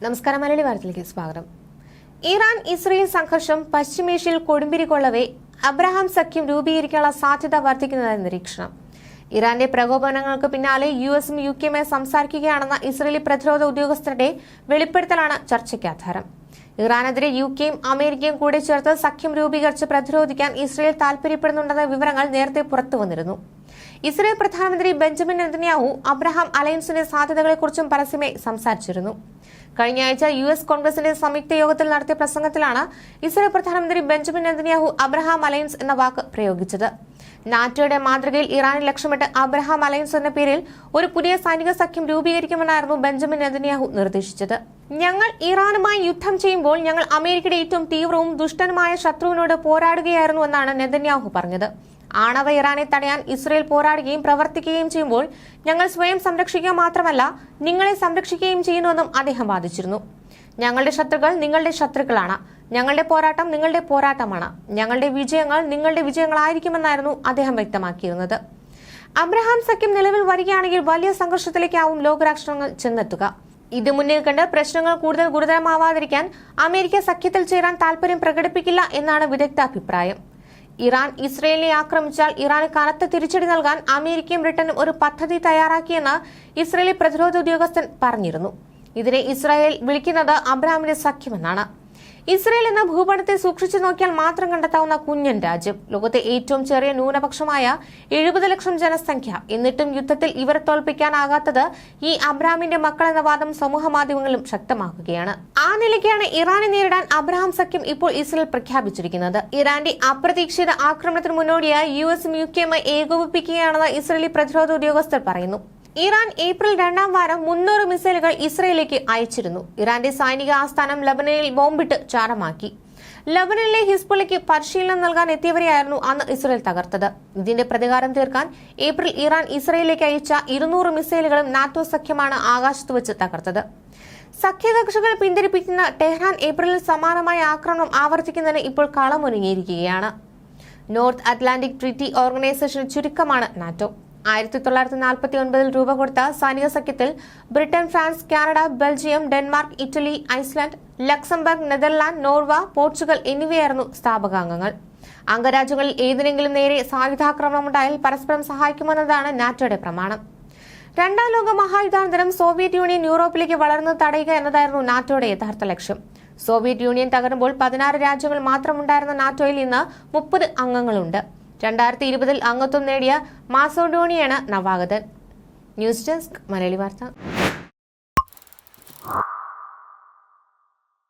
നമസ്കാരം. മലയാളി വാർത്തയിലേക്ക് സ്വാഗതം. ഇറാൻ ഇസ്രയേൽ സംഘർഷം പശ്ചിമേഷ്യയിൽ കൊടുമ്പിരി കൊള്ളവേ അബ്രഹാം സഖ്യം രൂപീകരിക്കാനുള്ള സാധ്യത വർദ്ധിക്കുന്നതായി നിരീക്ഷണം. ഇറാന്റെ പ്രകോപനങ്ങൾക്ക് പിന്നാലെ യുഎസും യുകെയുമായി സംസാരിക്കുകയാണെന്ന ഇസ്രയേലി പ്രതിരോധ ഉദ്യോഗസ്ഥരുടെ വെളിപ്പെടുത്തലാണ് ചർച്ചയ്ക്ക് ആധാരം. ഇറാനെതിരെ യുകെയും അമേരിക്കയും കൂടെ ചേർത്ത് സഖ്യം രൂപീകരിച്ച് പ്രതിരോധിക്കാൻ ഇസ്രയേൽ താൽപര്യപ്പെടുന്നുണ്ടെന്ന വിവരങ്ങൾ നേരത്തെ പുറത്തുവന്നിരുന്നു. ഇസ്രയേൽ പ്രധാനമന്ത്രി ബെഞ്ചമിൻ നെതന്യാഹു അബ്രഹാം അലയൻസിന്റെ സാധ്യതകളെക്കുറിച്ചും പരസ്യമായി സംസാരിച്ചിരുന്നു. കഴിഞ്ഞ ആഴ്ച യുഎസ് കോൺഗ്രസിന്റെ സംയുക്ത യോഗത്തിൽ നടത്തിയ പ്രസംഗത്തിലാണ് ഇസ്രയേൽ പ്രധാനമന്ത്രി ബെഞ്ചമിൻ നെതന്യാഹു അബ്രഹാം അലയൻസ് എന്ന വാക്ക് പ്രയോഗിച്ചത്. നാറ്റോയുടെ മാതൃകയിൽ ഇറാനെ ലക്ഷ്യമിട്ട് അബ്രഹാം അലയൻസ് എന്ന പേരിൽ ഒരു പുതിയ സൈനിക സഖ്യം രൂപീകരിക്കുമെന്നായിരുന്നു ബെഞ്ചമിൻ നെതന്യാഹു നിർദ്ദേശിച്ചത്. ഞങ്ങൾ ഇറാനുമായി യുദ്ധം ചെയ്യുമ്പോൾ ഞങ്ങൾ അമേരിക്കയുടെ ഏറ്റവും തീവ്രവും ദുഷ്ടനുമായ ശത്രുവിനോട് പോരാടുകയായിരുന്നു എന്നാണ് നെതന്യാഹു പറഞ്ഞത്. ആണവ ഇറാനെ തടയാൻ ഇസ്രയേൽ പോരാടുകയും പ്രവർത്തിക്കുകയും ചെയ്യുമ്പോൾ ഞങ്ങൾ സ്വയം സംരക്ഷിക്കുക മാത്രമല്ല നിങ്ങളെ സംരക്ഷിക്കുകയും ചെയ്യുന്നുവെന്നും അദ്ദേഹം വാദിച്ചിരുന്നു. ഞങ്ങളുടെ ശത്രുക്കൾ നിങ്ങളുടെ ശത്രുക്കളാണ്, ഞങ്ങളുടെ പോരാട്ടം നിങ്ങളുടെ പോരാട്ടമാണ്, ഞങ്ങളുടെ വിജയങ്ങൾ നിങ്ങളുടെ വിജയങ്ങളായിരിക്കുമെന്നായിരുന്നു അദ്ദേഹം വ്യക്തമാക്കിയിരുന്നത്. അബ്രഹാം സഖ്യം നിലവിൽ വരികയാണെങ്കിൽ വലിയ സംഘർഷത്തിലേക്കാവും ലോകരാഷ്ട്രങ്ങൾ ചെന്നെത്തുക. ഇത് മുന്നിൽ കണ്ട് പ്രശ്നങ്ങൾ കൂടുതൽ ഗുരുതരമാവാതിരിക്കാൻ അമേരിക്ക സഖ്യത്തിൽ ചേരാൻ താൽപര്യം പ്രകടിപ്പിക്കില്ല എന്നാണ് വിദഗ്ധ അഭിപ്രായം. ഇറാൻ ഇസ്രയേലിനെ ആക്രമിച്ചാൽ ഇറാന് കനത്ത തിരിച്ചടി നൽകാൻ അമേരിക്കയും ബ്രിട്ടനും ഒരു പദ്ധതി തയ്യാറാക്കിയെന്ന് ഇസ്രയേലി പ്രതിരോധ ഉദ്യോഗസ്ഥൻ പറഞ്ഞിരുന്നു. ഇതിനെ ഇസ്രായേൽ വിളിക്കുന്നത് അബ്രഹാമിന്റെ സഖ്യമെന്നാണ്. ഇസ്രയേൽ എന്ന ഭൂപടത്തെ സൂക്ഷിച്ചു നോക്കിയാൽ മാത്രം കണ്ടെത്താവുന്ന കുഞ്ഞൻ രാജ്യം, ലോകത്തെ ഏറ്റവും ചെറിയ ന്യൂനപക്ഷമായ 70 ലക്ഷം ജനസംഖ്യ, എന്നിട്ടും യുദ്ധത്തിൽ ഇവരെ തോൽപ്പിക്കാനാകാത്തത് ഈ അബ്രഹാമിന്റെ മക്കൾ എന്ന വാദം സമൂഹ മാധ്യമങ്ങളിലും ശക്തമാക്കുകയാണ്. ആ നിലയ്ക്കാണ് ഇറാനെ നേരിടാൻ അബ്രഹാം സഖ്യം ഇപ്പോൾ ഇസ്രയേൽ പ്രഖ്യാപിച്ചിരിക്കുന്നത്. ഇറാന്റെ അപ്രതീക്ഷിത ആക്രമണത്തിന് മുന്നോടിയായി യുഎസും യുകെയുമായി ഏകോപിപ്പിക്കുകയാണെന്ന് ഇസ്രയേലി പ്രതിരോധ ഉദ്യോഗസ്ഥർ പറയുന്നു. ഇറാൻ ഏപ്രിൽ 2ാം വാരം 300 മിസൈലുകൾ ഇസ്രയേലിലേക്ക് അയച്ചിരുന്നു. ഇറാന്റെ സൈനിക ആസ്ഥാനം ലബനനിൽ ബോംബിട്ട് ചാരമാക്കി. ലബനനിലെ ഹിസ്ബുള്ളയ്ക്ക് പരിശീലനം നൽകാൻ എത്തിയവരെയായിരുന്നു അന്ന് ഇസ്രയേൽ തകർത്തത്. ഇതിന്റെ പ്രതികാരം തീർക്കാൻ ഏപ്രിൽ ഇറാൻ ഇസ്രയേലിലേക്ക് അയച്ച 200 മിസൈലുകളും നാറ്റോ സഖ്യമാണ് ആകാശത്ത് വെച്ച് തകർത്തത്. സഖ്യകക്ഷികൾ പിന്തിരിപ്പിക്കുന്ന ടെഹ്റാൻ ഏപ്രിലിൽ സമാനമായ ആക്രമണം ആവർത്തിക്കുന്നതിന് ഇപ്പോൾ കളമൊരുങ്ങിയിരിക്കുകയാണ്. നോർത്ത് അറ്റ്ലാന്റിക് ട്രീറ്റി ഓർഗനൈസേഷൻ ചുരുക്കമാണ് നാറ്റോ. 1949 രൂപ കൊടുത്ത സൈനിക സഖ്യത്തിൽ Britain, France, Canada, Belgium, Denmark, Italy, Iceland, Luxembourg, Netherland, Norway, Portugal എന്നിവയായിരുന്നു സ്ഥാപകാംഗങ്ങൾ. അംഗരാജ്യങ്ങളിൽ ഏതിനെങ്കിലും നേരെ സായുധാക്രമണമുണ്ടായാൽ പരസ്പരം സഹായിക്കുമെന്നതാണ് നാറ്റോയുടെ പ്രമാണം. 2ാം ലോക മഹായുദ്ധാനന്തരം സോവിയറ്റ് യൂണിയൻ യൂറോപ്പിലേക്ക് വളർന്നു തടയുക എന്നതായിരുന്നു നാറ്റോയുടെ യഥാർത്ഥ ലക്ഷ്യം. സോവിയറ്റ് യൂണിയൻ തകരുമ്പോൾ 16 രാജ്യങ്ങൾ മാത്രമുണ്ടായിരുന്ന നാറ്റോയിൽ ഇന്ന് 30 അംഗങ്ങളുണ്ട്. 2020 അംഗത്വം നേടിയ മാസഡോണിയയാണ് നവാഗതൻ. ന്യൂസ് ഡെസ്ക്, മലയാളി വാർത്ത.